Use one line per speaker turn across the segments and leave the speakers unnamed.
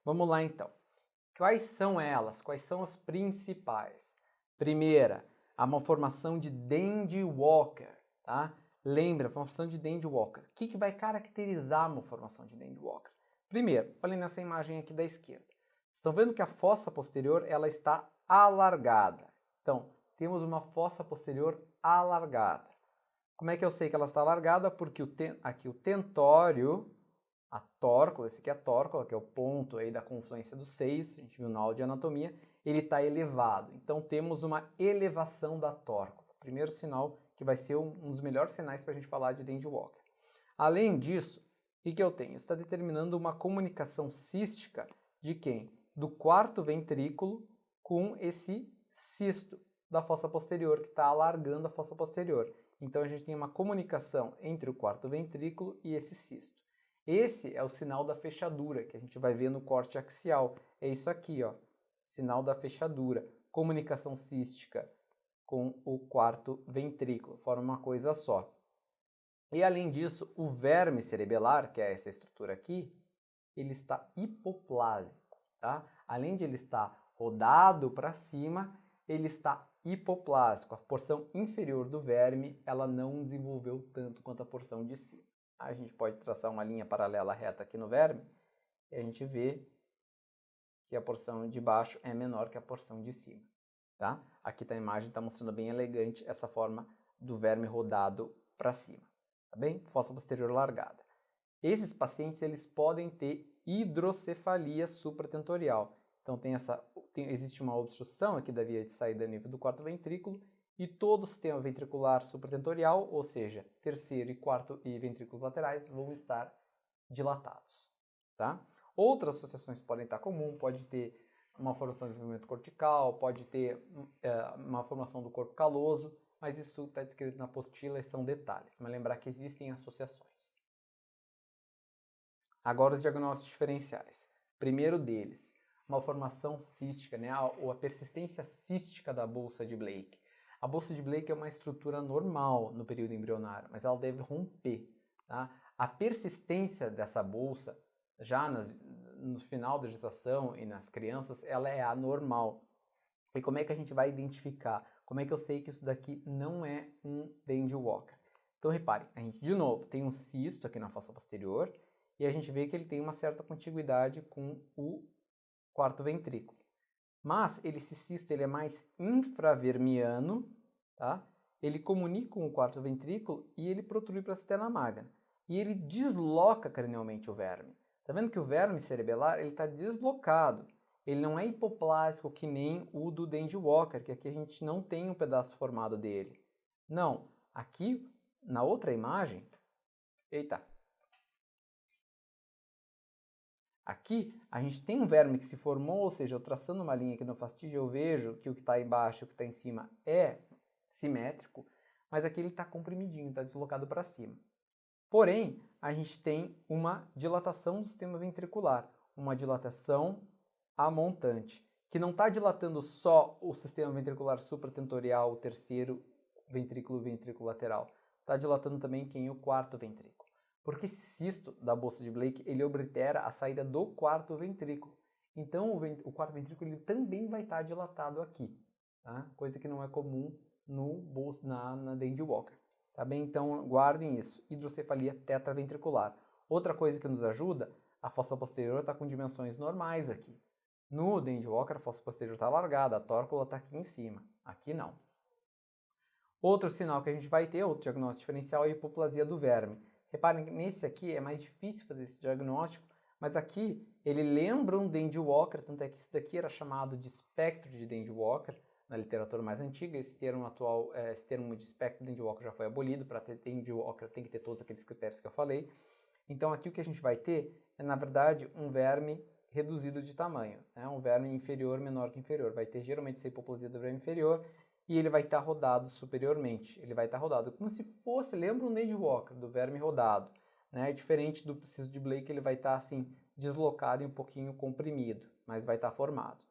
Vamos lá então. Quais são elas? Quais são as principais? Primeira, a malformação de Dandy Walker, tá? Lembra, a malformação de Dandy Walker. O que vai caracterizar a malformação de Dandy Walker? Primeiro, olhem nessa imagem aqui da esquerda. Estão vendo que a fossa posterior ela está alargada. Então, temos uma fossa posterior alargada. Como é que eu sei que ela está alargada? Porque aqui o tentório, a tórcula, esse aqui é a tórcula, que é o ponto aí da confluência dos seios, a gente viu na aula de anatomia, ele está elevado. Então temos uma elevação da tórcula. Primeiro sinal que vai ser um dos melhores sinais para a gente falar de Dandy Walker. Além disso, o que eu tenho? Isso está determinando uma comunicação cística de quem? Do quarto ventrículo com esse cisto da fossa posterior, que está alargando a fossa posterior. Então a gente tem uma comunicação entre o quarto ventrículo e esse cisto. Esse é o sinal da fechadura, que a gente vai ver no corte axial. É isso aqui, ó, sinal da fechadura. Comunicação cística com o quarto ventrículo, forma uma coisa só. E além disso, o verme cerebelar, que é essa estrutura aqui, ele está hipoplásico, tá? Além de ele estar rodado para cima, ele está hipoplásico. A porção inferior do verme, ela não desenvolveu tanto quanto a porção de cima. A gente pode traçar uma linha paralela reta aqui no verme e a gente vê que a porção de baixo é menor que a porção de cima, tá? Aqui tá a imagem, está mostrando bem elegante essa forma do verme rodado para cima, tá bem? Fossa posterior largada. Esses pacientes eles podem ter hidrocefalia supratentorial. Então existe uma obstrução aqui da via de saída a nível do quarto ventrículo e todo o sistema ventricular supratentorial, ou seja, terceiro e quarto e ventrículos laterais, vão estar dilatados, tá? Outras associações podem estar comum, pode ter uma formação de desenvolvimento cortical, pode ter uma formação do corpo caloso, mas isso tudo está descrito na apostila e são detalhes. Mas lembrar que existem associações. Agora os diagnósticos diferenciais. Primeiro deles, malformação cística, né? Ou a persistência cística da bolsa de Blake. A bolsa de Blake é uma estrutura normal no período embrionário, mas ela deve romper, tá? A persistência dessa bolsa, já no final da gestação e nas crianças, ela é anormal. E como é que a gente vai identificar? Como é que eu sei que isso daqui não é um Dandy Walker? Então repare, a gente de novo tem um cisto aqui na fossa posterior e a gente vê que ele tem uma certa contiguidade com o quarto ventrículo. Mas esse cisto ele é mais infravermiano, tá? Ele comunica com o quarto ventrículo e ele protrui para a cisterna magna. E ele desloca cranialmente o verme. Tá vendo que o verme cerebelar ele está deslocado. Ele não é hipoplásico que nem o do Dandy Walker, que aqui a gente não tem um pedaço formado dele. Não, aqui na outra imagem, eita, aqui a gente tem um verme que se formou, ou seja, eu traçando uma linha aqui no fastígio eu vejo que o que está embaixo e o que está em cima é simétrico, mas aqui ele está comprimidinho, está deslocado para cima. Porém, a gente tem uma dilatação do sistema ventricular, uma dilatação amontante, que não está dilatando só o sistema ventricular supratentorial, o terceiro ventrículo lateral, está dilatando também quem? O quarto ventrículo. Porque esse cisto da bolsa de Blake, ele oblitera a saída do quarto ventrículo. Então, o quarto ventrículo ele também vai estar dilatado aqui, tá? Coisa que não é comum na Dandy Walker. Tá bem? Então, guardem isso. Hidrocefalia tetraventricular. Outra coisa que nos ajuda, a fossa posterior está com dimensões normais aqui. No Dandy Walker, a fossa posterior está alargada, a tórcula está aqui em cima. Aqui não. Outro sinal que a gente vai ter, outro diagnóstico diferencial, é a hipoplasia do verme. Reparem que nesse aqui é mais difícil fazer esse diagnóstico, mas aqui ele lembra um Dandy Walker, tanto é que isso daqui era chamado de espectro de Dandy Walker, na literatura mais antiga. Esse termo atual, esse termo de espectro de Dandy Walker já foi abolido. Para ter Dandy Walker tem que ter todos aqueles critérios que eu falei. Então aqui o que a gente vai ter é, na verdade, um verme reduzido de tamanho, né? Um verme inferior menor que inferior. Vai ter geralmente essa hipoplasia do verme inferior e ele vai estar rodado superiormente. Ele vai estar rodado como se fosse, lembra um Dandy Walker, do verme rodado, né? Diferente do cisto de Blake, ele vai estar assim deslocado e um pouquinho comprimido, mas vai estar formado,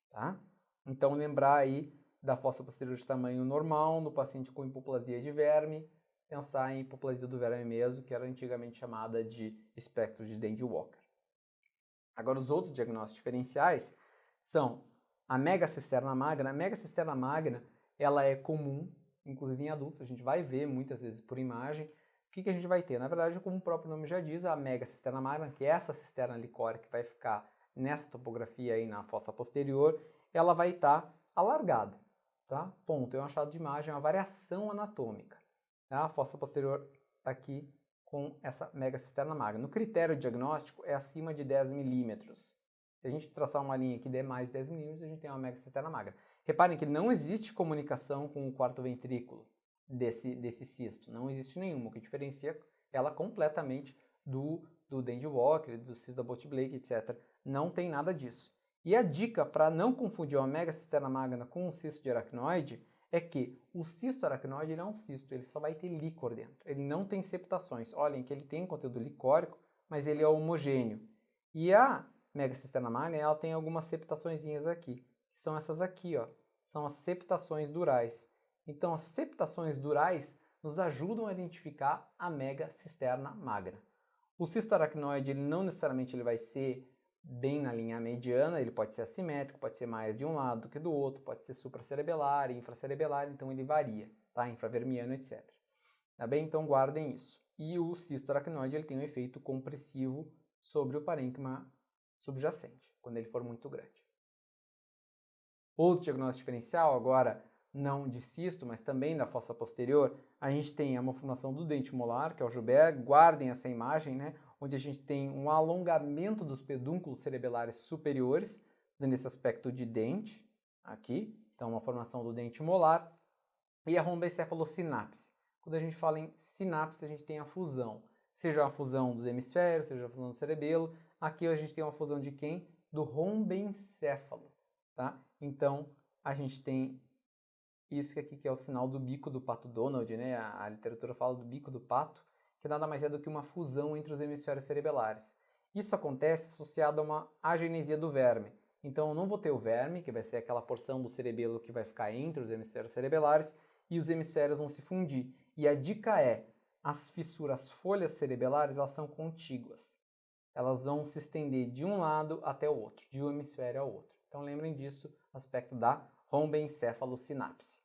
tá? Então lembrar aí da fossa posterior de tamanho normal no paciente com hipoplasia de verme, pensar em hipoplasia do verme mesmo, que era antigamente chamada de espectro de Dandy Walker. Agora, os outros diagnósticos diferenciais são a megacisterna magna. A megacisterna magna, ela é comum, inclusive em adultos, a gente vai ver muitas vezes por imagem. O que a gente vai ter? Na verdade, como o próprio nome já diz, a megacisterna magna, que é essa cisterna licórica que vai ficar nessa topografia aí na fossa posterior, ela vai estar alargada, tá? Ponto. É um achado de imagem, é uma variação anatômica. Tá? A fossa posterior está aqui com essa megacisterna magna. No critério diagnóstico é acima de 10 milímetros. Se a gente traçar uma linha que dê mais de 10 milímetros, a gente tem uma megacisterna magra. Reparem que não existe comunicação com o quarto ventrículo desse cisto. Não existe nenhuma, o que diferencia ela completamente do Dandy Walker, do cisto da Bott-Blake, etc. Não tem nada disso. E a dica para não confundir uma megacisterna magna com um cisto de aracnoide é que o cisto aracnoide ele é um cisto, ele só vai ter líquor dentro. Ele não tem septações. Olhem que ele tem conteúdo licórico, mas ele é homogêneo. E a megacisterna magna, ela tem algumas septaçõezinhas aqui, que são essas aqui, ó. São as septações durais. Então, as septações durais nos ajudam a identificar a megacisterna magna. O cisto aracnoide, ele não necessariamente ele vai ser bem na linha mediana, ele pode ser assimétrico, pode ser mais de um lado do que do outro, pode ser supracerebelar, infracerebelar, então ele varia, tá? Infravermiano, etc. Tá bem? Então guardem isso. E o cisto aracnoide ele tem um efeito compressivo sobre o parênquima subjacente, quando ele for muito grande. Outro diagnóstico diferencial, agora não de cisto, mas também da fossa posterior, a gente tem a malformação do dente molar, que é o Joubert. Guardem essa imagem, né? Onde a gente tem um alongamento dos pedúnculos cerebelares superiores, nesse aspecto de dente, aqui. Então, uma formação do dente molar. E a romboencefalosinapse. Quando a gente fala em sinapse, a gente tem a fusão. Seja a fusão dos hemisférios, seja a fusão do cerebelo. Aqui a gente tem uma fusão de quem? Do rombencéfalo. Tá? Então, a gente tem isso aqui que é o sinal do bico do pato Donald, né? A literatura fala do bico do pato, que nada mais é do que uma fusão entre os hemisférios cerebelares. Isso acontece associado a uma agenesia do verme. Então, eu não vou ter o verme, que vai ser aquela porção do cerebelo que vai ficar entre os hemisférios cerebelares, e os hemisférios vão se fundir. E a dica é, as fissuras, folhas cerebelares, elas são contíguas. Elas vão se estender de um lado até o outro, de um hemisfério ao outro. Então lembrem disso, aspecto da romboencefalosinapse.